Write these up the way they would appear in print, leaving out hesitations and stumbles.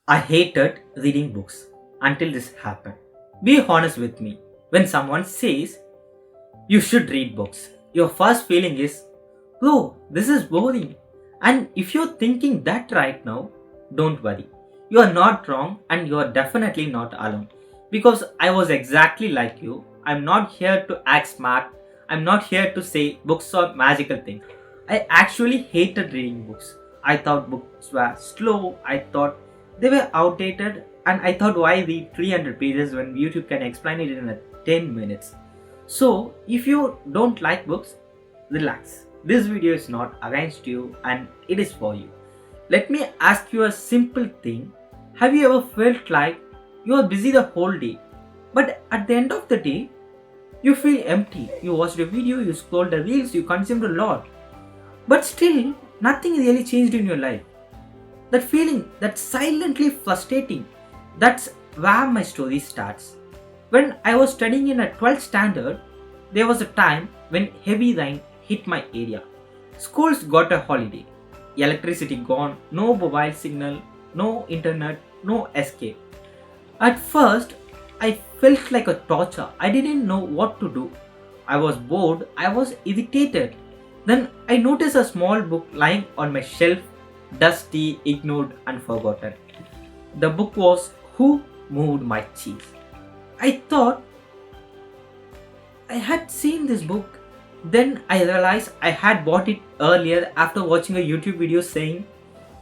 I hated reading books until this happened. Be honest with me. When someone says you should read books, your first feeling is, bro, this is boring. And if you're thinking that right now, don't worry. You are not wrong and you are definitely not alone. Because I was exactly like you. I'm not here to act smart. I'm not here to say books are magical things. I actually hated reading books. I thought books were slow. I thought they were outdated. And I thought, why read 300 pages when YouTube can explain it in 10 minutes? So, if you don't like books, relax. This video is not against you and it is for you. Let me ask you a simple thing. Have you ever felt like you are busy the whole day, but at the end of the day, you feel empty? You watched a video, you scrolled the reels, you consumed a lot, but still nothing really changed in your life. That feeling, that's silently frustrating. That's where my story starts. When I was studying in a 12th standard, there was a time when heavy rain hit my area. Schools got a holiday. Electricity gone, no mobile signal, no internet, no escape. At first, I felt like a torture. I didn't know what to do. I was bored, I was irritated. Then I noticed a small book lying on my shelf, dusty, ignored, and forgotten. The book was Who Moved My Cheese. I thought I had seen this book. Then I realized I had bought it earlier after watching a YouTube video saying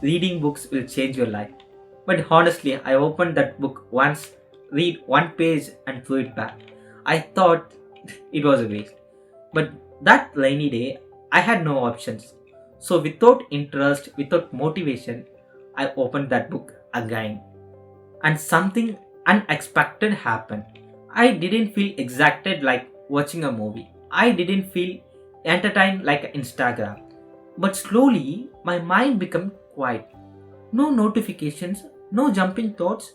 reading books will change your life. But honestly, I opened that book once, read one page and threw it back. I thought it was a waste. But that rainy day, I had no options. So without interest, without motivation, I opened that book again. And something unexpected happened. I didn't feel excited like watching a movie. I didn't feel entertained like Instagram. But slowly, my mind became quiet. No notifications, no jumping thoughts,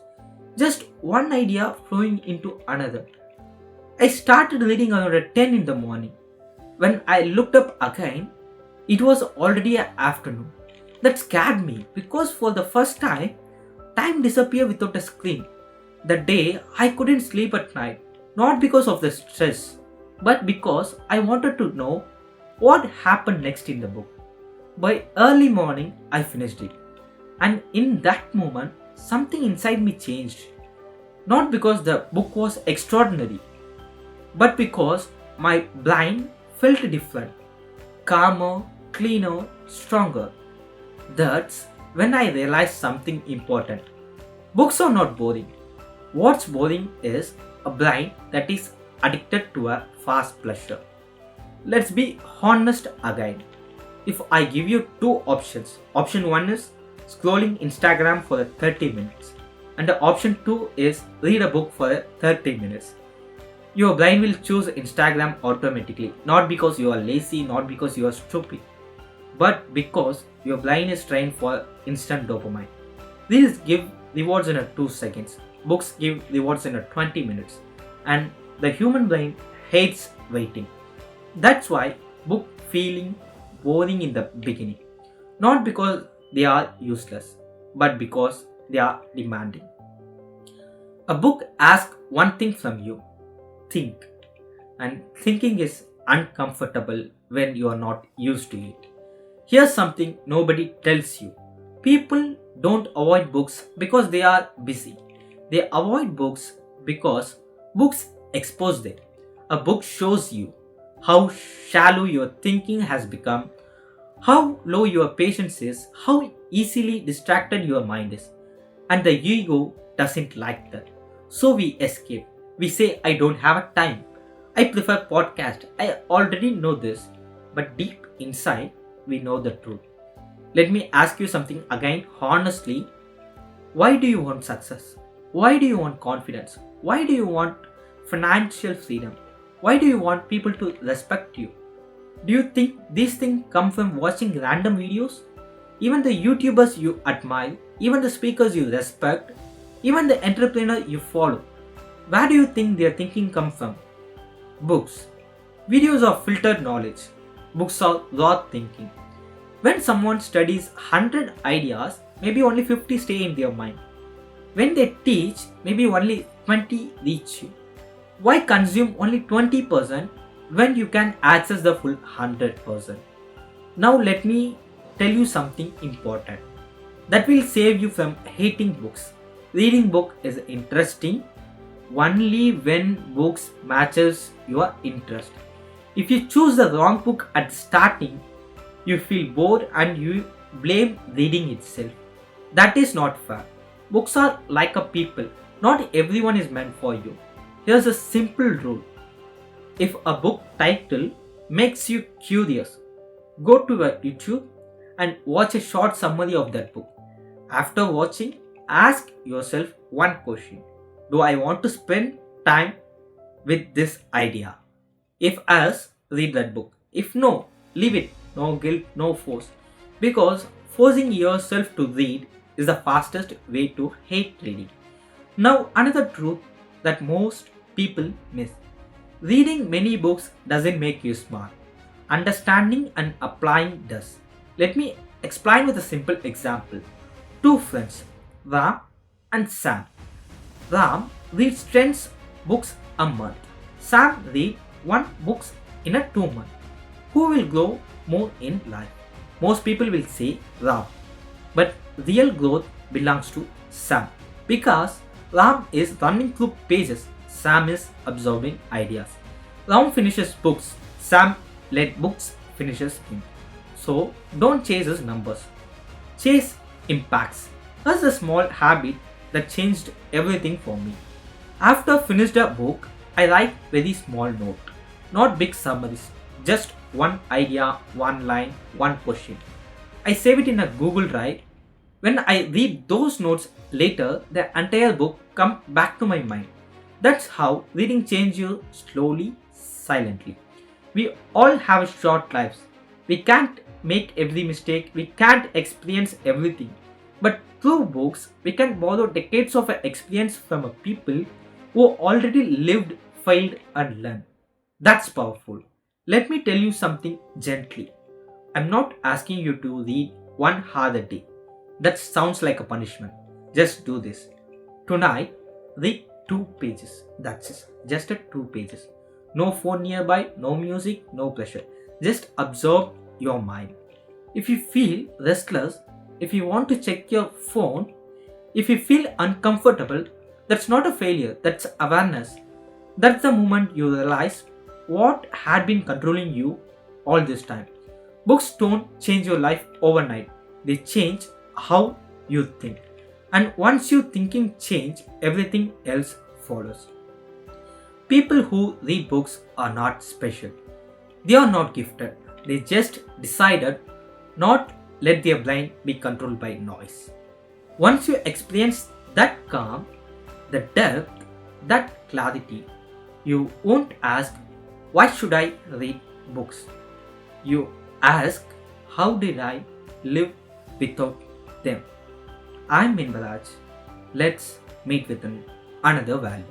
just one idea flowing into another. I started reading around at 10 in the morning. When I looked up again, it was already afternoon. That scared me because for the first time, time disappeared without a screen. That day, I couldn't sleep at night, not because of the stress, but because I wanted to know what happened next in the book. By early morning, I finished it. And in that moment, something inside me changed. Not because the book was extraordinary, but because my brain felt different, calmer, cleaner, stronger. That's when I realized something important. Books are not boring. What's boring is a brain that is addicted to a fast pleasure. Let's be honest again. If I give you two options, option 1 is scrolling Instagram for 30 minutes, and the option 2 is read a book for 30 minutes. Your brain will choose Instagram automatically, not because you are lazy, not because you are stupid, but because your brain is trained for instant dopamine. Reels give rewards in a 2 seconds, books give rewards in a 20 minutes, and the human brain hates waiting. That's why book feeling boring in the beginning. Not because they are useless, but because they are demanding. A book asks one thing from you: think. And thinking is uncomfortable when you are not used to it. Here's something nobody tells you: people don't avoid books because they are busy. They avoid books because books expose them. A book shows you how shallow your thinking has become, how low your patience is, how easily distracted your mind is. And the ego doesn't like that. So we escape. We say, I don't have time. I prefer podcast. I already know this. But deep inside, we know the truth. Let me ask you something again honestly. Why do you want success? Why do you want confidence? Why do you want financial freedom? Why do you want people to respect you? Do you think these things come from watching random videos? Even the YouTubers you admire, even the speakers you respect, even the entrepreneur you follow, where do you think their thinking comes from? Books. Videos are filtered knowledge. Books are raw thinking. When someone studies 100 ideas, maybe only 50 stay in their mind. When they teach, maybe only 20 reach you. Why consume only 20% when you can access the full 100%? Now let me tell you something important that will save you from hating books. Reading book is interesting only when books matches your interest. If you choose the wrong book at the starting, you feel bored and you blame reading itself. That is not fair. Books are like a people. Not everyone is meant for you. Here's a simple rule. If a book title makes you curious, go to a YouTube and watch a short summary of that book. After watching, ask yourself one question. Do I want to spend time with this idea? If yes, read that book. If no, leave it. No guilt, no force. Because forcing yourself to read is the fastest way to hate reading. Now, another truth that most people miss. Reading many books doesn't make you smart. Understanding and applying does. Let me explain with a simple example. Two friends, Ram and Sam. Ram reads 10 books a month. Sam reads 1 book in a 2 month. Who will grow more in life? Most people will say Ram. But real growth belongs to Sam. Because Ram is running through pages, Sam is absorbing ideas. Ram finishes books, Sam let books finishes him. So don't chase his numbers. Chase impacts. That's a small habit that changed everything for me. After finished a book, I write very small note. Not big summaries. Just one idea, one line, one question. I save it in a Google Drive. When I read those notes later, the entire book comes back to my mind. That's how reading changes you slowly, silently. We all have short lives. We can't make every mistake. We can't experience everything. But through books, we can borrow decades of experience from a people who already lived, failed, and learned. That's powerful. Let me tell you something gently. I'm not asking you to read 1 hour a day. That sounds like a punishment. Just do this. Tonight, read 2 pages. That's it. Just 2 pages. No phone nearby, no music, no pressure. Just absorb your mind. If you feel restless, if you want to check your phone, if you feel uncomfortable, that's not a failure, that's awareness. That's the moment you realize what had been controlling you all this time. Books don't change your life overnight, they change how you think. And once your thinking change, everything else follows. People who read books are not special. They are not gifted. They just decided not let their brain be controlled by noise. Once you experience that calm, the depth, that clarity, you won't ask, why should I read books? You ask, how did I live without them? I'm Inbaraj. Let's meet with another value.